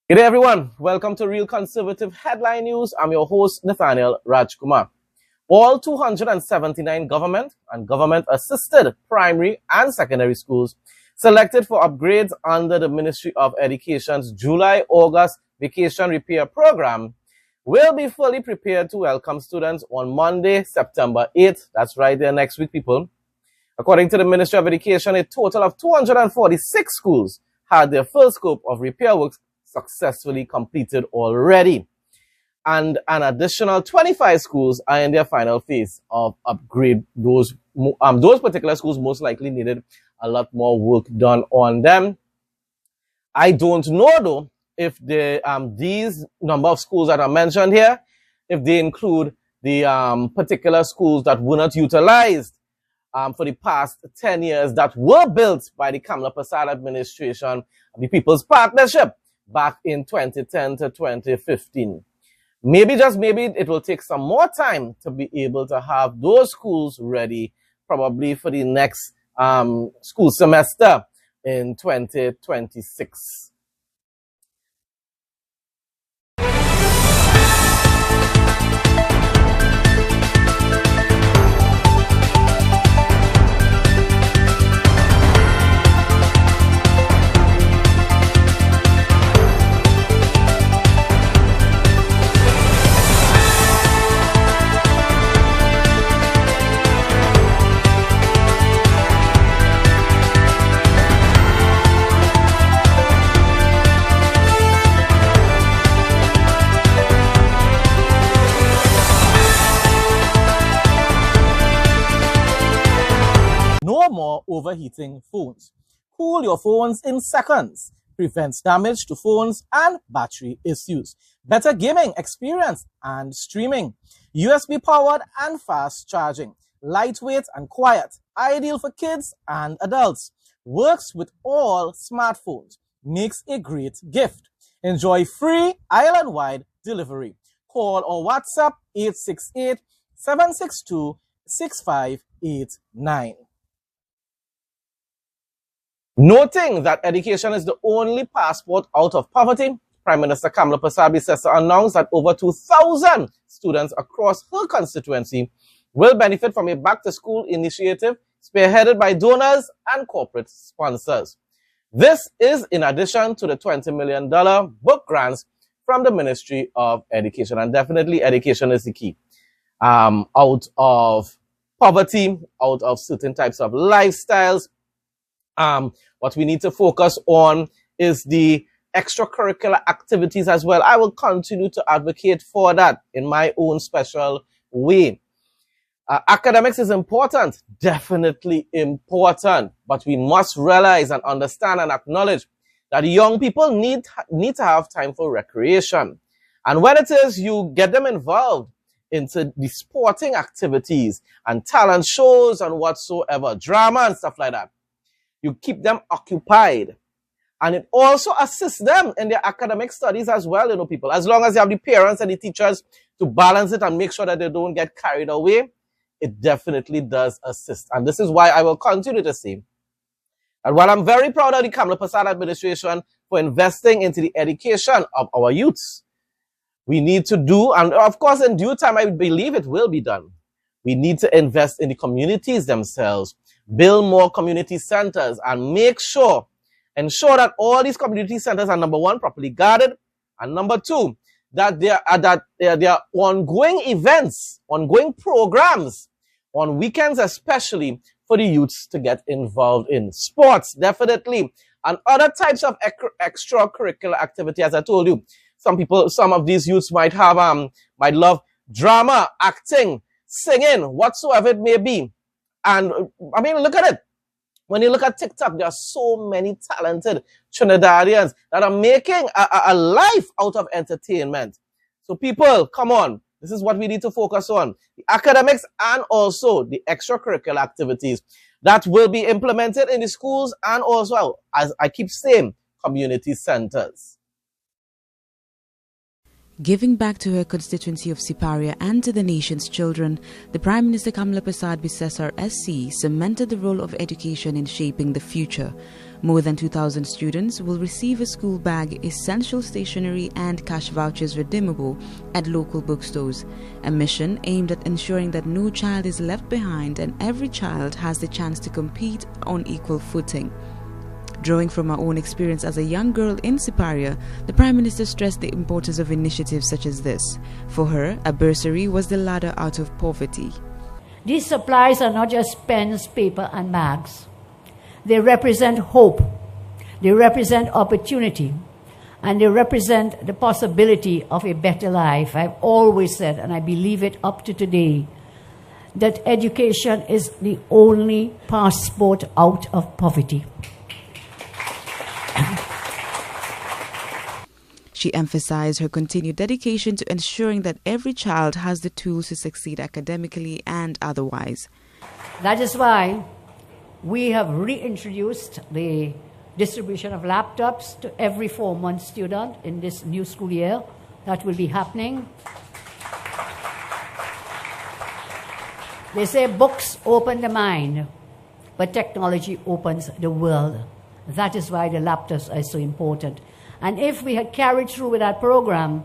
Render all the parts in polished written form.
Good day, everyone. Welcome to Real Conservative Headline News. I'm your host, Nathaniel Rajkumar. All 279 government and government-assisted primary and secondary schools selected for upgrades under the Ministry of Education's July-August Vacation Repair Program will be fully prepared to welcome students on Monday, September 8th. That's right there next week, people. According to the Ministry of Education, a total of 246 schools had their first scope of repair works successfully completed already. And an additional 25 schools are in their final phase of upgrade. Those particular schools most likely needed a lot more work done on them. I don't know, though, if these number of schools that are mentioned here, if they include the particular schools that were not utilized for the past 10 years that were built by the Kamala Prasad administration of the People's Partnership back in 2010 to 2015. Maybe, just maybe, it will take some more time to be able to have those schools ready, probably for the next school semester in 2026. No more overheating phones. Cool your phones in seconds. Prevents damage to phones and battery issues. Better gaming experience and streaming. USB powered and fast charging. Lightweight and quiet. Ideal for kids and adults. Works with all smartphones. Makes a great gift. Enjoy free island-wide delivery. Call or WhatsApp 868-762-6589. Noting that education is the only passport out of poverty, Prime Minister Kamala Prasad announced that over 2,000 students across her constituency will benefit from a back-to-school initiative spearheaded by donors and corporate sponsors. This is in addition to the $20 million book grants from the Ministry of Education. And definitely education is the key. Out of poverty, out of certain types of lifestyles, what we need to focus on is the extracurricular activities as well. I will continue to advocate for that in my own special way. Academics is important, definitely important, but we must realize and understand and acknowledge that young people need to have time for recreation. And when it is, you get them involved into the sporting activities and talent shows and whatsoever, drama and stuff like that. You keep them occupied. And it also assists them in their academic studies as well, people. As long as you have the parents and the teachers to balance it and make sure that they don't get carried away, it definitely does assist. And this is why I will continue to say, and while I'm very proud of the Kamala Prasad administration for investing into the education of our youths, we need to do, and of course in due time I believe it will be done, we need to invest in the communities themselves, build more community centers, and ensure that all these community centers are, number one, properly guarded, and number two, that there are ongoing events, ongoing programs, on weekends especially, for the youths to get involved in sports, definitely, and other types of extracurricular activity. As I told you, some of these youths might love drama, acting, singing, whatsoever it may be. And I mean, look at it. When you look at TikTok, there are so many talented Trinidadians that are making a life out of entertainment. So people, come on. This is what we need to focus on. The academics and also the extracurricular activities that will be implemented in the schools and also, as I keep saying, community centers. Giving back to her constituency of Siparia and to the nation's children, the Prime Minister Kamala Prasad SC cemented the role of education in shaping the future. More than 2,000 students will receive a school bag, essential stationery and cash vouchers redeemable at local bookstores, a mission aimed at ensuring that no child is left behind and every child has the chance to compete on equal footing. Drawing from her own experience as a young girl in Siparia, the Prime Minister stressed the importance of initiatives such as this. For her, a bursary was the ladder out of poverty. These supplies are not just pens, paper, and bags. They represent hope, they represent opportunity, and they represent the possibility of a better life. I've always said, and I believe it up to today, that education is the only passport out of poverty. She emphasized her continued dedication to ensuring that every child has the tools to succeed academically and otherwise. That is why we have reintroduced the distribution of laptops to every 4-month student in this new school year. That will be happening. They say books open the mind, but technology opens the world. That is why the laptops are so important. And if we had carried through with that program,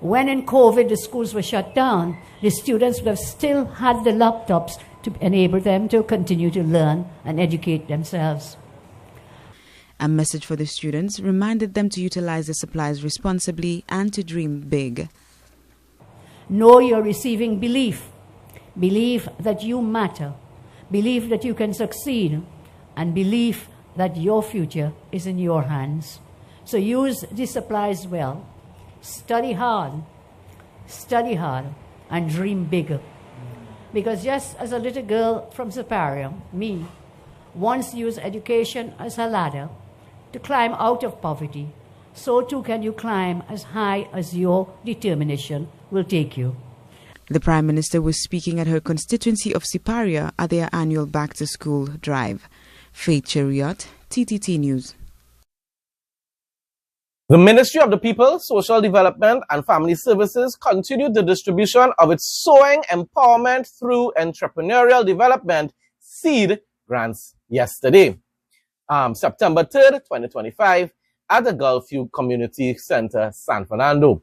when in COVID the schools were shut down, the students would have still had the laptops to enable them to continue to learn and educate themselves. A message for the students reminded them to utilize the supplies responsibly and to dream big. Know you're receiving belief. Believe that you matter. Believe that you can succeed. And believe that your future is in your hands. So use these supplies well. Study hard, and dream bigger. Because just as a little girl from Siparia, me, once used education as a ladder to climb out of poverty, so too can you climb as high as your determination will take you. The Prime Minister was speaking at her constituency of Siparia at their annual Back to School drive. Faith Chariot, TTT News. The Ministry of the People, Social Development and Family Services continued the distribution of its Sowing Empowerment Through Entrepreneurial Development seed grants yesterday, September 3rd, 2025, at the Gulfview Community Center, San Fernando.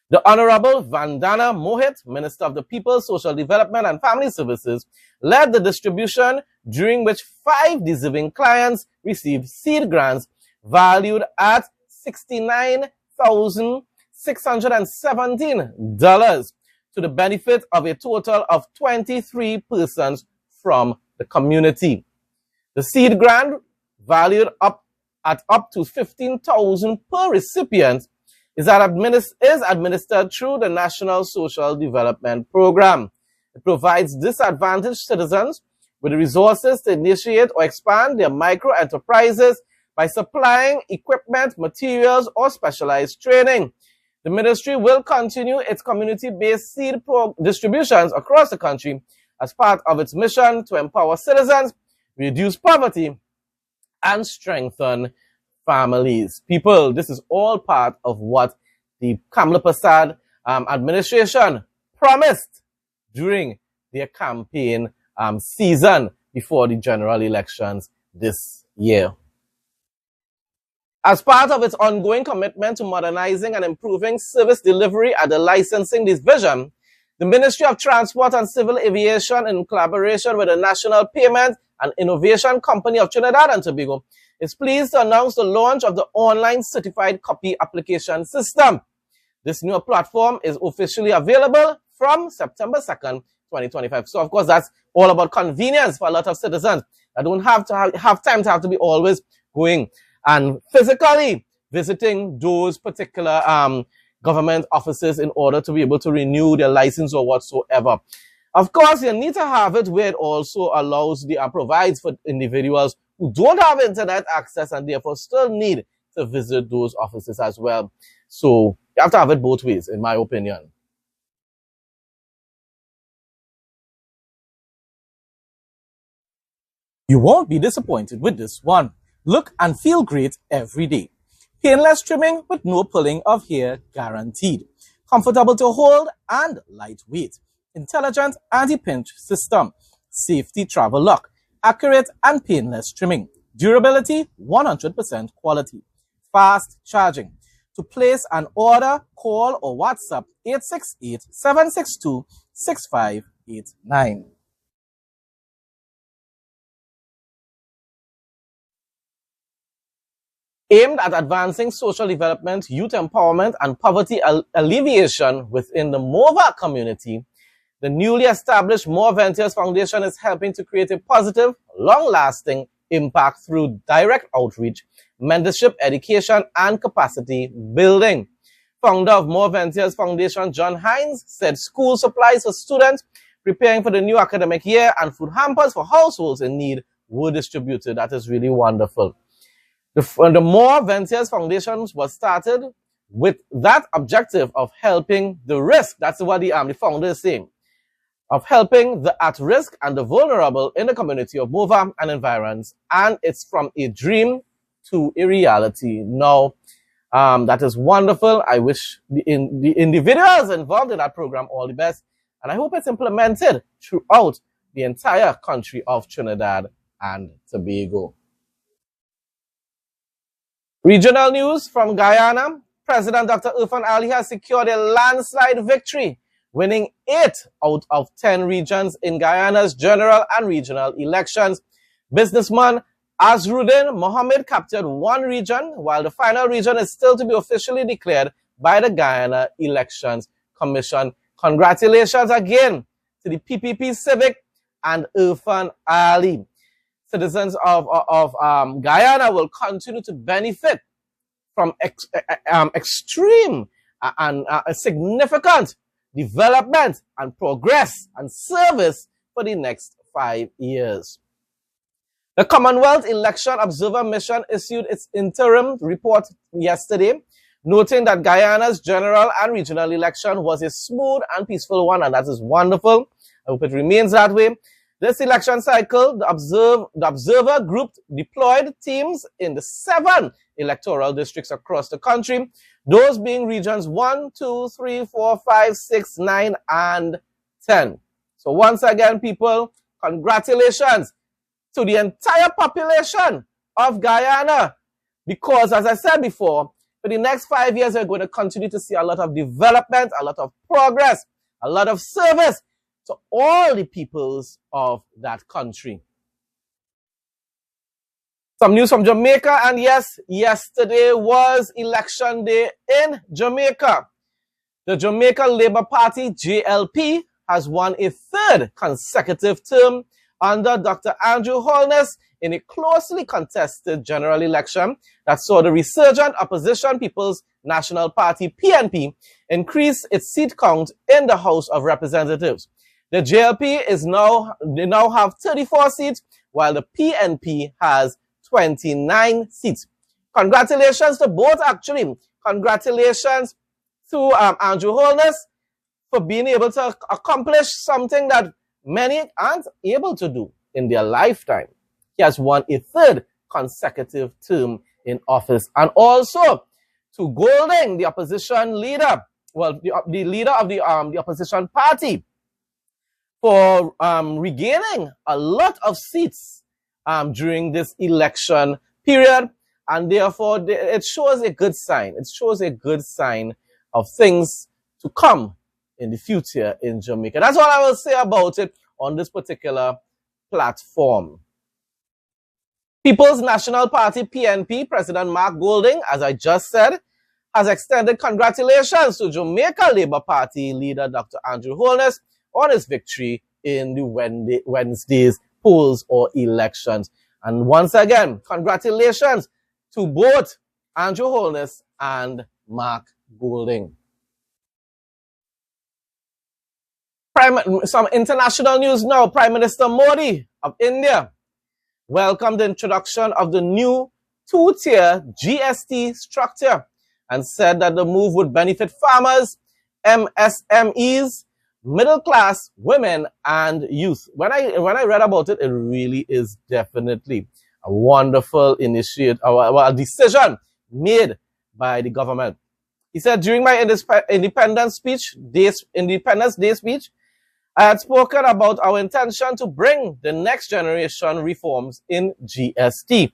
The Honorable Vandana Mohit, Minister of the People, Social Development and Family Services, led the distribution, during which 5 deserving clients received seed grants valued at $69,617 to the benefit of a total of 23 persons from the community. The seed grant, valued at up to $15,000 per recipient, is administered through the National Social Development Program. It provides disadvantaged citizens with the resources to initiate or expand their micro-enterprises by supplying equipment, materials, or specialized training. The ministry will continue its community-based seed distributions across the country as part of its mission to empower citizens, reduce poverty, and strengthen families. People, this is all part of what the Kamla Prasad administration promised during their campaign season before the general elections this year. As part of its ongoing commitment to modernizing and improving service delivery at the licensing division, the Ministry of Transport and Civil Aviation, in collaboration with the National Payment and Innovation Company of Trinidad and Tobago, is pleased to announce the launch of the online certified copy application system. This new platform is officially available from September 2nd, 2025. So, of course, that's all about convenience for a lot of citizens. I don't have to have time to have to be always going and physically visiting those particular government offices in order to be able to renew their license or whatsoever. Of course, you need to have it where it also allows provides for individuals who don't have internet access and therefore still need to visit those offices as well. So you have to have it both ways, in my opinion. You won't be disappointed with this one. Look and feel great every day. Painless trimming with no pulling of hair guaranteed. Comfortable to hold and lightweight. Intelligent anti-pinch system. Safety travel lock. Accurate and painless trimming. Durability, 100% quality. Fast charging. To place an order, call or WhatsApp 868-762-6589. Aimed at advancing social development, youth empowerment, and poverty alleviation within the MOVA community, the newly established More Ventures Foundation is helping to create a positive, long-lasting impact through direct outreach, mentorship, education, and capacity building. Founder of More Ventures Foundation, John Hines, said school supplies for students preparing for the new academic year and food hampers for households in need were distributed. That is really wonderful. The More Ventures Foundation was started with that objective of helping the risk. That's what the founder is saying. Of helping the at-risk and the vulnerable in the community of MOVA and environs. And it's from a dream to a reality. Now, that is wonderful. I wish the individuals involved in that program all the best. And I hope it's implemented throughout the entire country of Trinidad and Tobago. Regional news from Guyana. President Dr. Irfan Ali has secured a landslide victory, winning 8 out of 10 regions in Guyana's general and regional elections. Businessman Azruddin Mohammed captured 1 region, while the final region is still to be officially declared by the Guyana Elections Commission. Congratulations again to the PPP Civic and Irfan Ali. Citizens of Guyana will continue to benefit from extreme and significant development and progress and service for the next 5 years. The Commonwealth Election Observer Mission issued its interim report yesterday, noting that Guyana's general and regional election was a smooth and peaceful one, and that is wonderful. I hope it remains that way. This election cycle, the observer group deployed teams in the 7 electoral districts across the country, those being regions 1, 2, 3, 4, 5, 6, 9, and 10. So once again, people, congratulations to the entire population of Guyana, because as I said before, for the next 5 years, we're going to continue to see a lot of development, a lot of progress, a lot of service to all the peoples of that country. Some news from Jamaica, and yes, yesterday was election day in Jamaica. The Jamaica Labour Party, JLP, has won a 3rd consecutive term under Dr. Andrew Holness in a closely contested general election that saw the resurgent opposition People's National Party, PNP, increase its seat count in the House of Representatives. The JLP now have 34 seats, while the PNP has 29 seats. Congratulations to both, actually. Congratulations to Andrew Holness for being able to accomplish something that many aren't able to do in their lifetime. He has won a 3rd consecutive term in office. And also to Golding, the opposition leader, well, the leader of the opposition party, for regaining a lot of seats during this election period, and therefore it shows a good sign. It shows a good sign of things to come in the future in Jamaica. That's all I will say about it on this particular platform. People's National Party, PNP, President Mark Golding, as I just said, has extended congratulations to Jamaica Labour Party leader Dr. Andrew Holness on his victory in the Wednesday's polls or elections. And once again, congratulations to both Andrew Holness and Mark Golding. Some international news now. Prime Minister Modi of India welcomed the introduction of the new 2-tier GST structure and said that the move would benefit farmers, MSMEs, middle class, women, and youth. When I read about it, it really is definitely a wonderful initiative, a decision made by the government. He said, during my Independence Day speech, I had spoken about our intention to bring the next generation reforms in GST.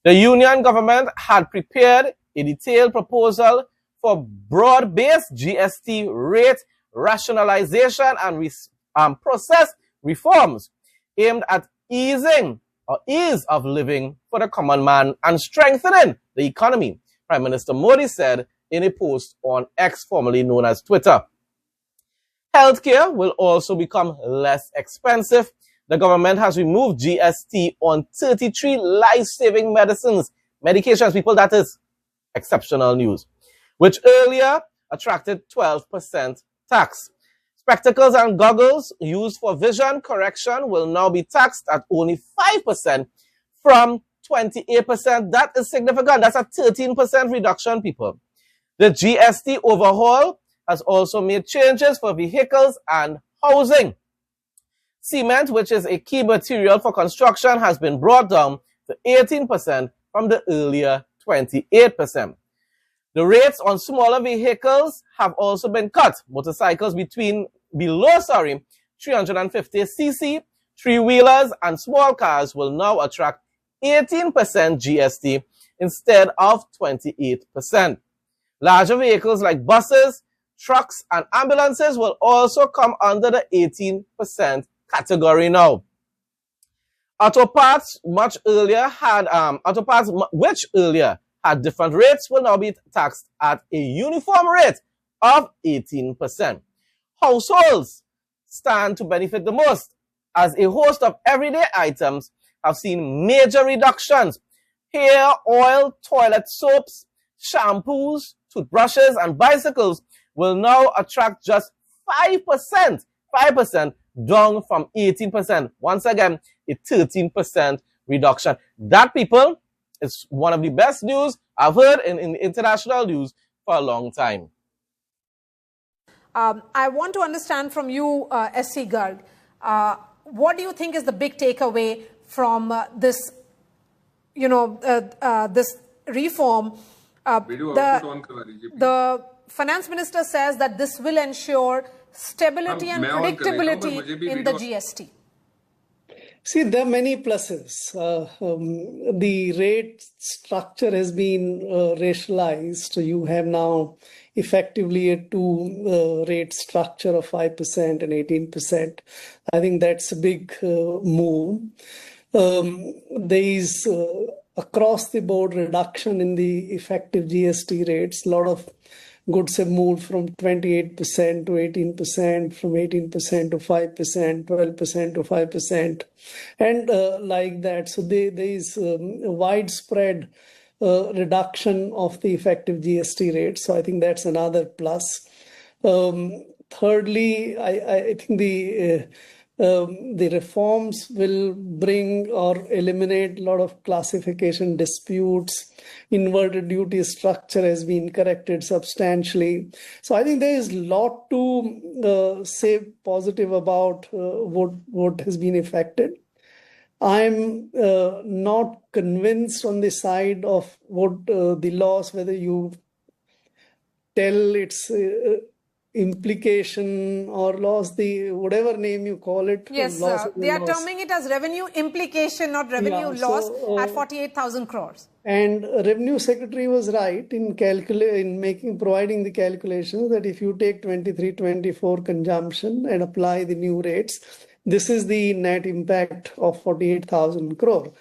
The union government had prepared a detailed proposal for broad-based GST rate rationalization and process reforms aimed at easing or ease of living for the common man and strengthening the economy, Prime Minister Modi said in a post on X, formerly known as Twitter. Healthcare will also become less expensive. The government has removed GST on 33 life-saving medications, people, that is exceptional news, which earlier attracted 12% tax. Spectacles and goggles used for vision correction will now be taxed at only 5% from 28%. That is significant. That's a 13% reduction, people. The GST overhaul has also made changes for vehicles and housing. Cement, which is a key material for construction, has been brought down to 18% from the earlier 28%. The rates on smaller vehicles have also been cut. Motorcycles below 350cc, three-wheelers and small cars will now attract 18% GST instead of 28%. Larger vehicles like buses, trucks and ambulances will also come under the 18% category now. Auto parts, which earlier had different rates, will now be taxed at a uniform rate of 18%. Households stand to benefit the most, as a host of everyday items have seen major reductions. Hair oil, toilet soaps, shampoos, toothbrushes, and bicycles will now attract just 5%, down from 18%. Once again, a 13% reduction. That, people, is one of the best news I've heard in international news for a long time. I want to understand from you, SC Garg, what do you think is the big takeaway from this, this reform? The finance minister says that this will ensure stability and predictability in the GST. See, there are many pluses. The rate structure has been rationalized. So you have now effectively a two rate structure of 5% and 18%. I think that's a big move. There is across the board reduction in the effective GST rates. A lot of goods have moved from 28% to 18%, from 18% to 5%, 12% to 5%, and like that. So there is a widespread reduction of the effective GST rate. So I think that's another plus. Thirdly, I think the reforms will bring or eliminate a lot of classification disputes. Inverted duty structure has been corrected substantially. So I think there is a lot to say positive about what has been effected. I'm not convinced on the side of what the loss, whether you tell its implication or loss, the whatever name you call it. Yes, they are terming it as revenue implication, not revenue loss, at 48,000 crores. And Revenue Secretary was right in providing the calculations that if you take 23-24 consumption and apply the new rates, this is the net impact of 48,000 crore.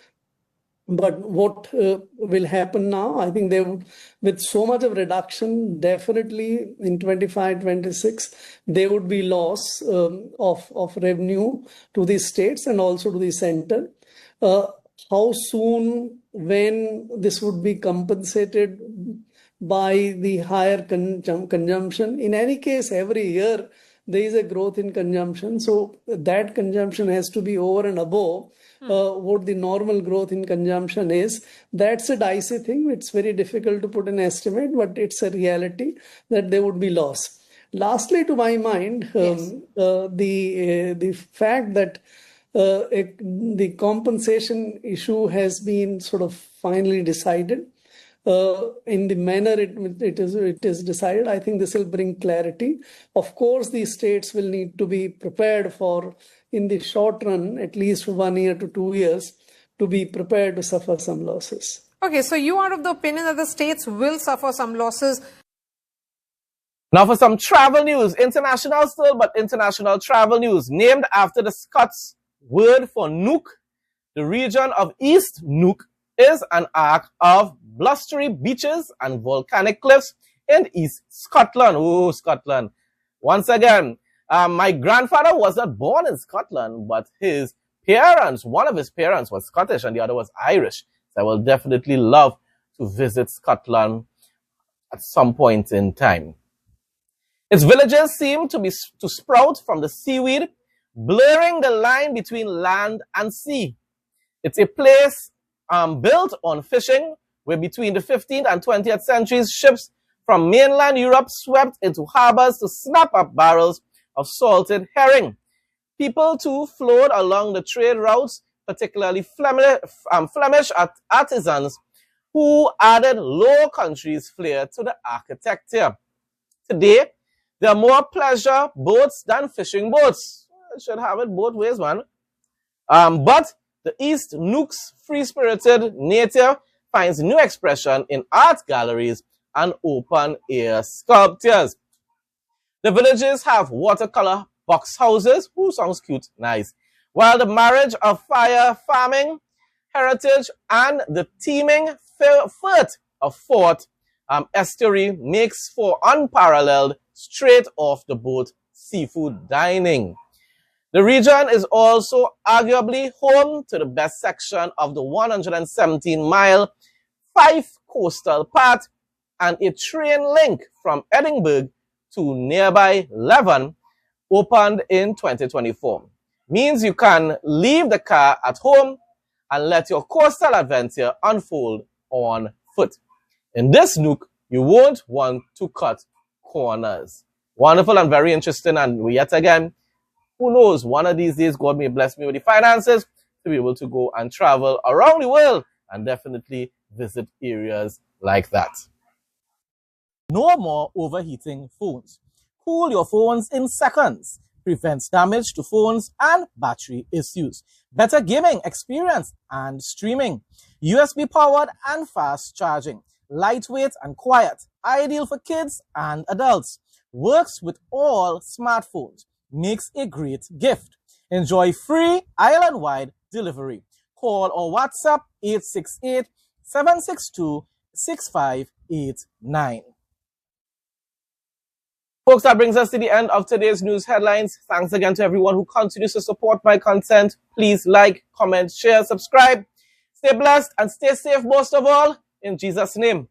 But what will happen now? I think with so much of reduction, definitely in 25-26, there would be loss of revenue to the states and also to the center. How soon, when this would be compensated by the higher consumption? In any case, every year there is a growth in consumption. So that consumption has to be over and above what the normal growth in consumption is. That's a dicey thing. It's very difficult to put an estimate, but it's a reality that there would be loss. Lastly, to my mind, the fact that the compensation issue has been sort of finally decided in the manner it is decided. I think this will bring clarity. Of course, the states will need to be prepared for, in the short run, at least 1 year to 2 years, to be prepared to suffer some losses. Okay, so you are of the opinion that the states will suffer some losses. Now for some travel news, international still, but international travel news. Named after the Scots word for nook, the region of East Nook is an arc of blustery beaches and volcanic cliffs in East Scotland. Oh, Scotland. Once again, my grandfather was not born in Scotland, but his parents, one of his parents was Scottish and the other was Irish. So I will definitely love to visit Scotland at some point in time. Its villages seem to sprout from the seaweed, blurring the line between land and sea. It's a place built on fishing, where between the 15th and 20th centuries, ships from mainland Europe swept into harbors to snap up barrels of salted herring. People too flowed along the trade routes, particularly Flemish artisans who added Low Countries flair to the architecture. Today, there are more pleasure boats than fishing boats. I should have it both ways, man. But the East Nook's free-spirited nature finds new expression in art galleries and open-air sculptures. The villages have watercolor box houses. Ooh, sounds cute, nice. While the marriage of fire farming, heritage, and the teeming fort of Fort Estuary makes for unparalleled straight-off-the-boat seafood dining. The region is also arguably home to the best section of the 117-mile Fife coastal path and a train link from Edinburgh to nearby Leven opened in 2024. Means you can leave the car at home and let your coastal adventure unfold on foot. In this nook, you won't want to cut corners. Wonderful and very interesting. And yet again, who knows, one of these days, God may bless me with the finances to be able to go and travel around the world and definitely visit areas like that. No more overheating phones. Cool your phones in seconds. Prevents damage to phones and battery issues. Better gaming experience and streaming. USB powered and fast charging. Lightweight and quiet. Ideal for kids and adults. Works with all smartphones. Makes a great gift. Enjoy free island-wide delivery. Call or WhatsApp 868-762-6589. Folks, that brings us to the end of today's news headlines. Thanks again to everyone who continues to support my content. Please like, comment, share, subscribe. Stay blessed and stay safe most of all. In Jesus' name.